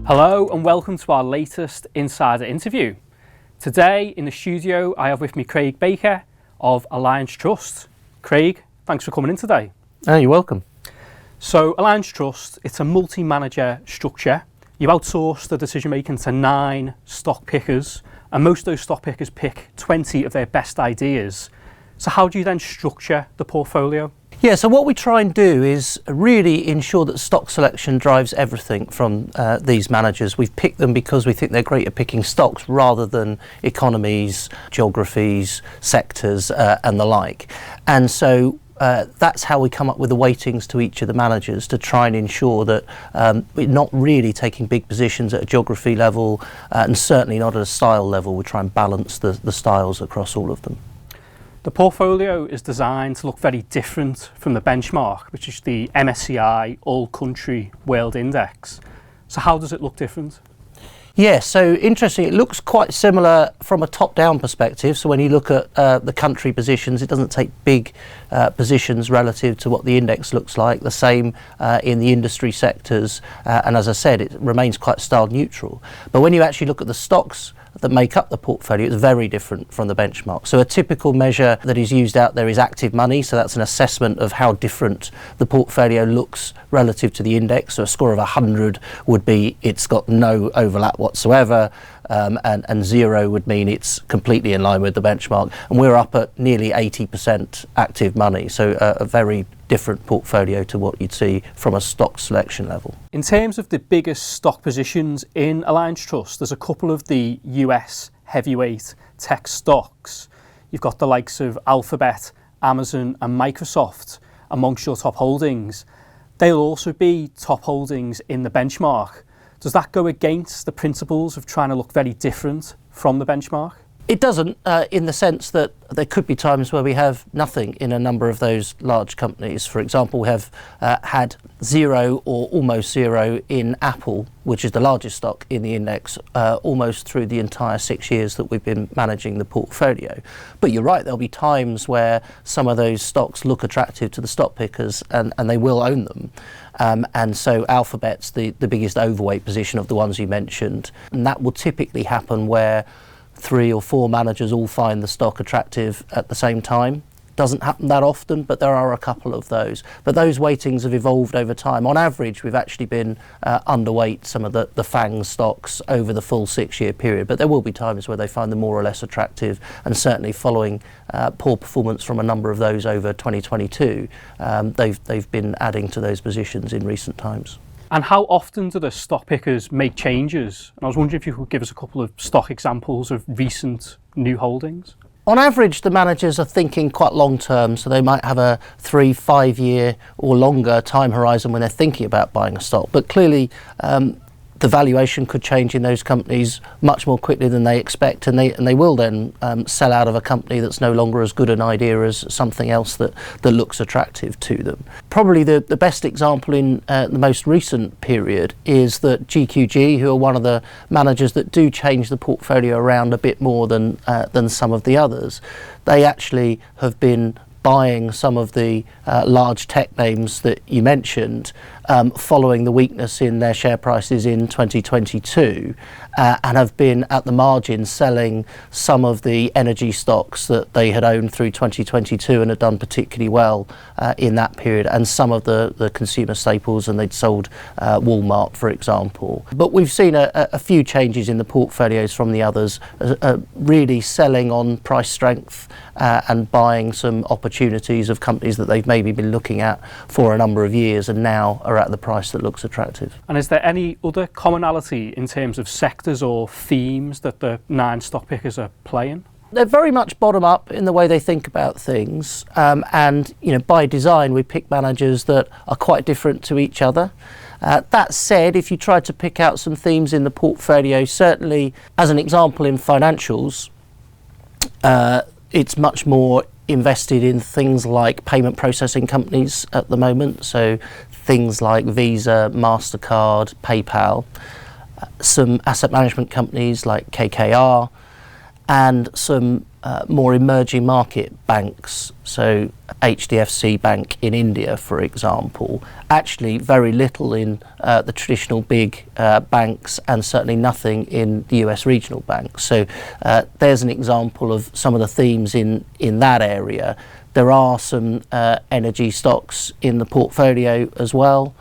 Hello and welcome to our latest Insider interview. Today in the studio I have with me Craig Baker of Alliance Trust. Craig, thanks for coming in today. You're welcome. So Alliance Trust, it's a multi-manager structure. You outsource the decision making to 9 stock pickers, and most of those stock pickers pick 20 of their best ideas. So how do you then structure the portfolio? Yeah, so what we try and do is really ensure that stock selection drives everything from these managers. We've picked them because we think they're great at picking stocks rather than economies, geographies, sectors and the like. And so that's how we come up with the weightings to each of the managers to try and ensure that we're not really taking big positions at a geography level and certainly not at a style level. We try and balance the styles across all of them. The portfolio is designed to look very different from the benchmark, which is the MSCI All Country World Index. So how does it look different? Yeah, so interesting. It looks quite similar from a top-down perspective. So when you look at the country positions, it doesn't take big positions relative to what the index looks like. The same in the industry sectors. And as I said, it remains quite style neutral. But when you actually look at the stocks that make up the portfolio, it's very different from the benchmark. So a typical measure that is used out there is active money. So that's an assessment of how different the portfolio looks relative to the index. So a score of 100 would be it's got no overlap whatsoever, and 0 would mean it's completely in line with the benchmark. And we're up at nearly 80% active money. So a very different portfolio to what you'd see from a stock selection level. In terms of the biggest stock positions in Alliance Trust, there's a couple of the US heavyweight tech stocks. You've got the likes of Alphabet, Amazon and Microsoft amongst your top holdings. They'll also be top holdings in the benchmark. Does that go against the principles of trying to look very different from the benchmark? It doesn't, in the sense that there could be times where we have nothing in a number of those large companies. For example, we have had 0 or almost 0 in Apple, which is the largest stock in the index, almost through the entire 6 years that we've been managing the portfolio. But you're right, there'll be times where some of those stocks look attractive to the stock pickers and they will own them. And so Alphabet's the biggest overweight position of the ones you mentioned. And that will typically happen where 3 or 4 managers all find the stock attractive at the same time. Doesn't happen that often, but there are a couple of those. But those weightings have evolved over time. On average, we've actually been underweight some of the FANG stocks over the full 6-year period. But there will be times where they find them more or less attractive, and certainly following poor performance from a number of those over 2022, they've been adding to those positions in recent times. And how often do the stock pickers make changes? And I was wondering if you could give us a couple of stock examples of recent new holdings. On average, the managers are thinking quite long term, so they might have a 3-5 year or longer time horizon when they're thinking about buying a stock. But clearly, the valuation could change in those companies much more quickly than they expect, and they will then sell out of a company that's no longer as good an idea as something else that looks attractive to them. Probably the best example in the most recent period is that GQG, who are one of the managers that do change the portfolio around a bit more than some of the others, they actually have been buying some of the large tech names that you mentioned following the weakness in their share prices in 2022 and have been at the margin selling some of the energy stocks that they had owned through 2022 and had done particularly well in that period, and some of the consumer staples, and they'd sold Walmart, for example. But we've seen a few changes in the portfolios from the others, really selling on price strength and buying some opportunities of companies that they've maybe been looking at for a number of years and now are at the price that looks attractive. And is there any other commonality in terms of sectors or themes that the 9 stock pickers are playing? They're very much bottom up in the way they think about things, and by design we pick managers that are quite different to each other. That said, if you try to pick out some themes in the portfolio, certainly as an example in financials, it's much more invested in things like payment processing companies at the moment, so things like Visa, MasterCard, PayPal, some asset management companies like KKR, and some more emerging market banks, so HDFC Bank in India, for example, actually very little in the traditional big banks, and certainly nothing in the US regional banks. So there's an example of some of the themes in that area. There are some energy stocks in the portfolio as well.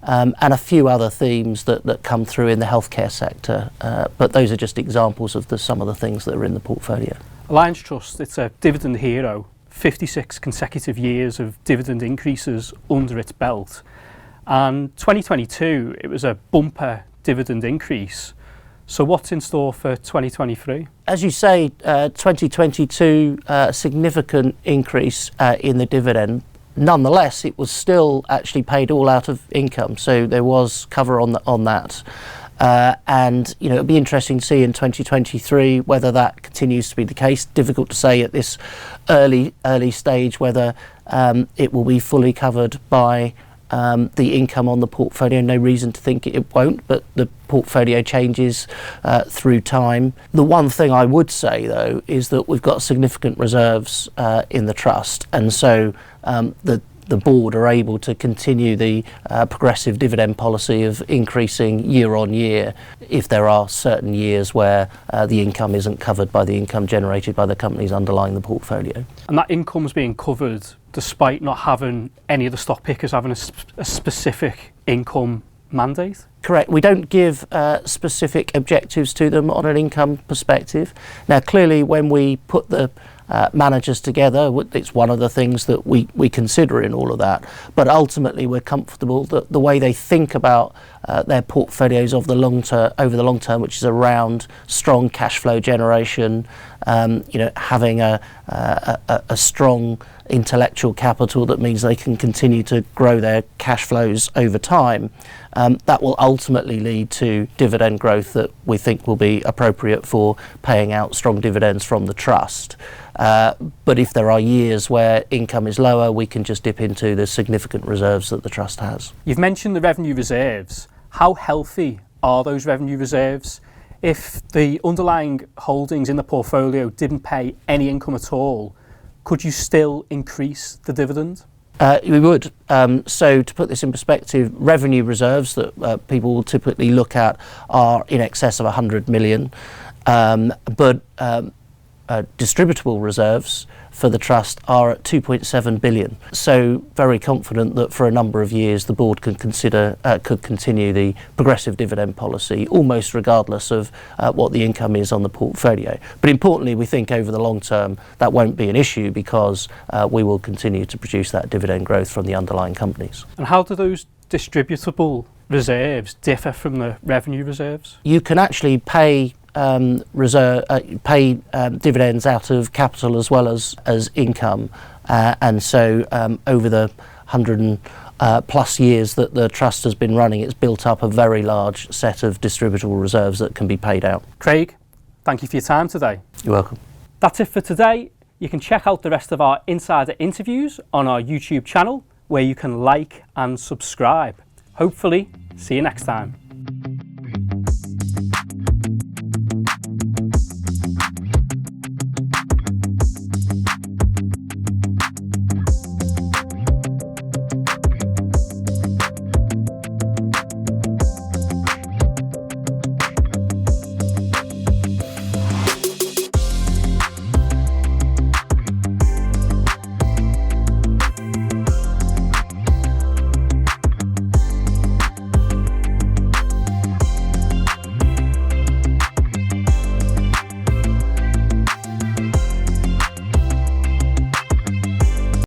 And a few other themes that come through in the healthcare sector, but those are just examples of some of the things that are in the portfolio. Alliance Trust, it's a dividend hero, 56 consecutive years of dividend increases under its belt, and 2022 it was a bumper dividend increase. So what's in store for 2023? As you say, 2022 significant increase in the dividend. Nonetheless, it was still actually paid all out of income, so there was cover on that. And it'll be interesting to see in 2023 whether that continues to be the case. Difficult to say at this early stage whether it will be fully covered by the income on the portfolio. No reason to think it won't, but the portfolio changes through time. The one thing I would say, though, is that we've got significant reserves in the trust, and so the board are able to continue the progressive dividend policy of increasing year on year if there are certain years where the income isn't covered by the income generated by the companies underlying the portfolio. And that income's being covered despite not having any of the stock pickers having a specific income mandate? Correct. We don't give specific objectives to them on an income perspective. Now, clearly, when we put the managers together, it's one of the things that we consider in all of that. But ultimately, we're comfortable that the way they think about their portfolios over the long term, which is around strong cash flow generation, having a strong intellectual capital that means they can continue to grow their cash flows over time, that will ultimately lead to dividend growth that we think will be appropriate for paying out strong dividends from the trust. But if there are years where income is lower, we can just dip into the significant reserves that the trust has. You've mentioned the revenue reserves. How healthy are those revenue reserves? If the underlying holdings in the portfolio didn't pay any income at all, could you still increase the dividend? We would. So to put this in perspective, revenue reserves that people will typically look at are in excess of 100 million, but distributable reserves for the trust are at 2.7 billion. So very confident that for a number of years the board could continue the progressive dividend policy almost regardless of what the income is on the portfolio. But importantly, we think over the long term that won't be an issue because we will continue to produce that dividend growth from the underlying companies. And how do those distributable reserves differ from the revenue reserves? You can actually pay dividends out of capital as well as income, and so over the 100 plus years that the trust has been running, it's built up a very large set of distributable reserves that can be paid out. Craig, thank you for your time today. You're welcome. That's it for today. You can check out the rest of our insider interviews on our YouTube channel, where you can like and subscribe. Hopefully, see you next time.